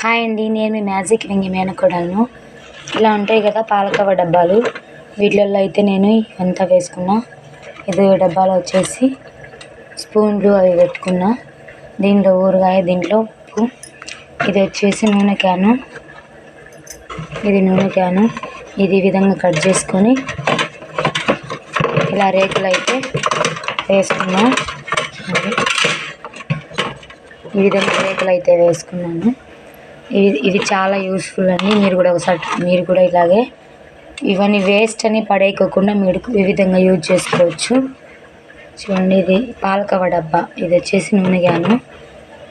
Hi అండి, నేను మీ magic Vengi మేనకోడలను. ఇలా ఉంటాయి కదా పాలకవ డబ్బాలు, వీటిల్లో అయితే నేను ఇవంతా వేసుకున్నా. ఇది డబ్బాలో వచ్చేసి స్పూన్లు అవి పెట్టుకున్నా. దీంట్లో ఊరగాయ, దీంట్లో ఉప్పు. ఇది వచ్చేసి నూనె క్యాను, ఇది నూనె క్యాను. ఇది ఈ విధంగా కట్ చేసుకొని ఇలా రేకులు అయితే వేసుకున్నా. ఈ విధంగా రేకులు అయితే వేసుకున్నాను. ఇది చాలా యూస్ఫుల్ అండి. మీరు కూడా ఇలాగే ఇవన్నీ వేస్ట్ అని పడేయకోకుండా మీరు ఈ విధంగా యూజ్ చేసుకోవచ్చు. చూడండి, ఇది పాలకవ డబ్బా, ఇది వచ్చేసి నూనె క్యాను,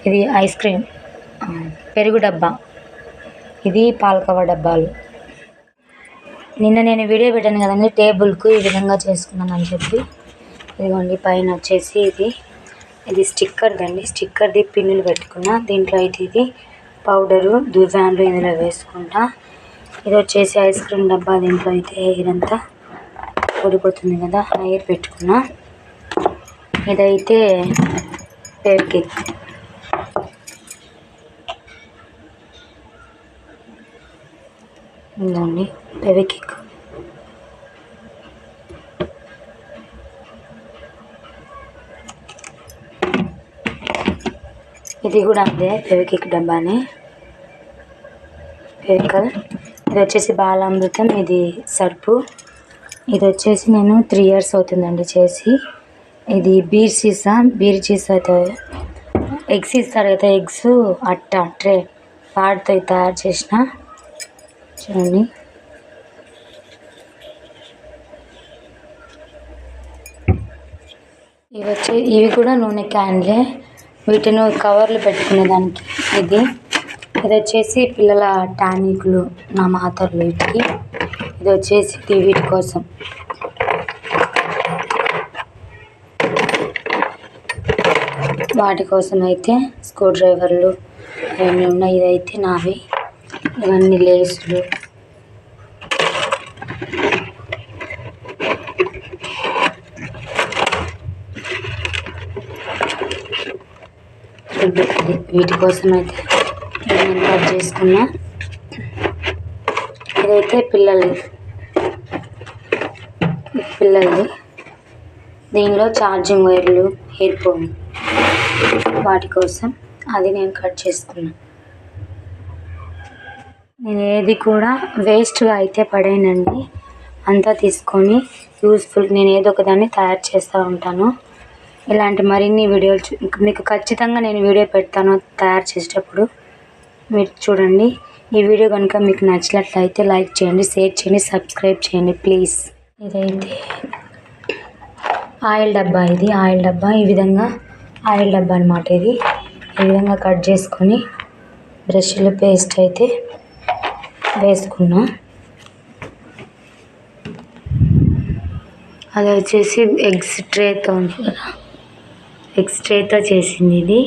ఇది ఐస్ క్రీమ్ పెరుగు డబ్బా, ఇది పాలకవ డబ్బాలు. నిన్న నేను వీడియో పెట్టాను కదండి, టేబుల్కు ఈ విధంగా చేసుకున్నాను అని చెప్పి. ఇదిగోండి, పైన వచ్చేసి ఇది స్టిక్కర్దండి, స్టిక్కర్ది పిన్నులు పెట్టుకున్నా. దీంట్లో అయితే ఇది పౌడరు దువ్వాన్లు ఇందులో వేసుకుంటా. ఇది వచ్చేసి ఐస్ క్రీమ్ డబ్బా, దీంట్లో అయితే ఎయిర్ అంతా ఊడిపోతుంది కదా, ఎయిర్ పెట్టుకున్నా. ఇదైతే ఫెవిక్విక్, ఉందండి ఫెవిక్విక్. ఇది కూడా అంతే, ఫెవిక్విక్ డబ్బానే, ఫెవికల్. ఇది వచ్చేసి బాలామృతం, ఇది సర్పు. ఇది వచ్చేసి నేను 3 years అవుతుందండి చేసి. ఇది బీర్ సీసా అయితే ఎగ్స్ ఇస్తారు కదా, ఎగ్స్ అట్ట ట్రే వాటితో తయారు చేసిన. చూడండి, ఇవి కూడా నూనె క్యాన్లే, వీటిని కవర్లు పెట్టుకునేదానికి. ఇది వచ్చేసి పిల్లల టానిక్లు, నా మాతర్లు వీటికి. ఇది వచ్చేసి వీటి కోసం. వాటి కోసం అయితే స్క్రూ డ్రైవర్లు అవన్నీ ఉన్నాయి. ఇదైతే నావి, ఇవన్నీ లేసులు. వీటి కోసం అయితే నేను కట్ చేసుకున్నా. ఇదైతే పిల్లలది, దీనిలో ఛార్జింగ్ వైర్లు, ఇయర్ ఫోన్, వాటి కోసం అది నేను కట్ చేసుకున్నా. నేను ఏది కూడా వేస్ట్గా అయితే పడేయనండి, అంతా తీసుకొని యూస్ఫుల్ నేను ఏదో ఒక దాన్ని తయారు చేస్తూ ఉంటాను. ఇలాంటి మరిన్ని వీడియోలు మీకు ఖచ్చితంగా నేను వీడియో పెడతాను తయారు చేసేటప్పుడు, మీరు చూడండి. ఈ వీడియో కనుక మీకు నచ్చినట్లయితే లైక్ చేయండి, షేర్ చేయండి, సబ్స్క్రైబ్ చేయండి ప్లీజ్. ఇదైతే ఆయిల్ డబ్బా, ఇది ఆయిల్ డబ్బా, ఈ విధంగా ఆయిల్ డబ్బా అనమాట. ఇది ఈ విధంగా కట్ చేసుకొని బ్రష్లు పేస్ట్ అయితే వేసుకున్నా. అది వచ్చేసి ఎగ్స్ ట్రేతో ఉంది కదా, ఎగ్స్ ట్రేతో చేసింది ఇది.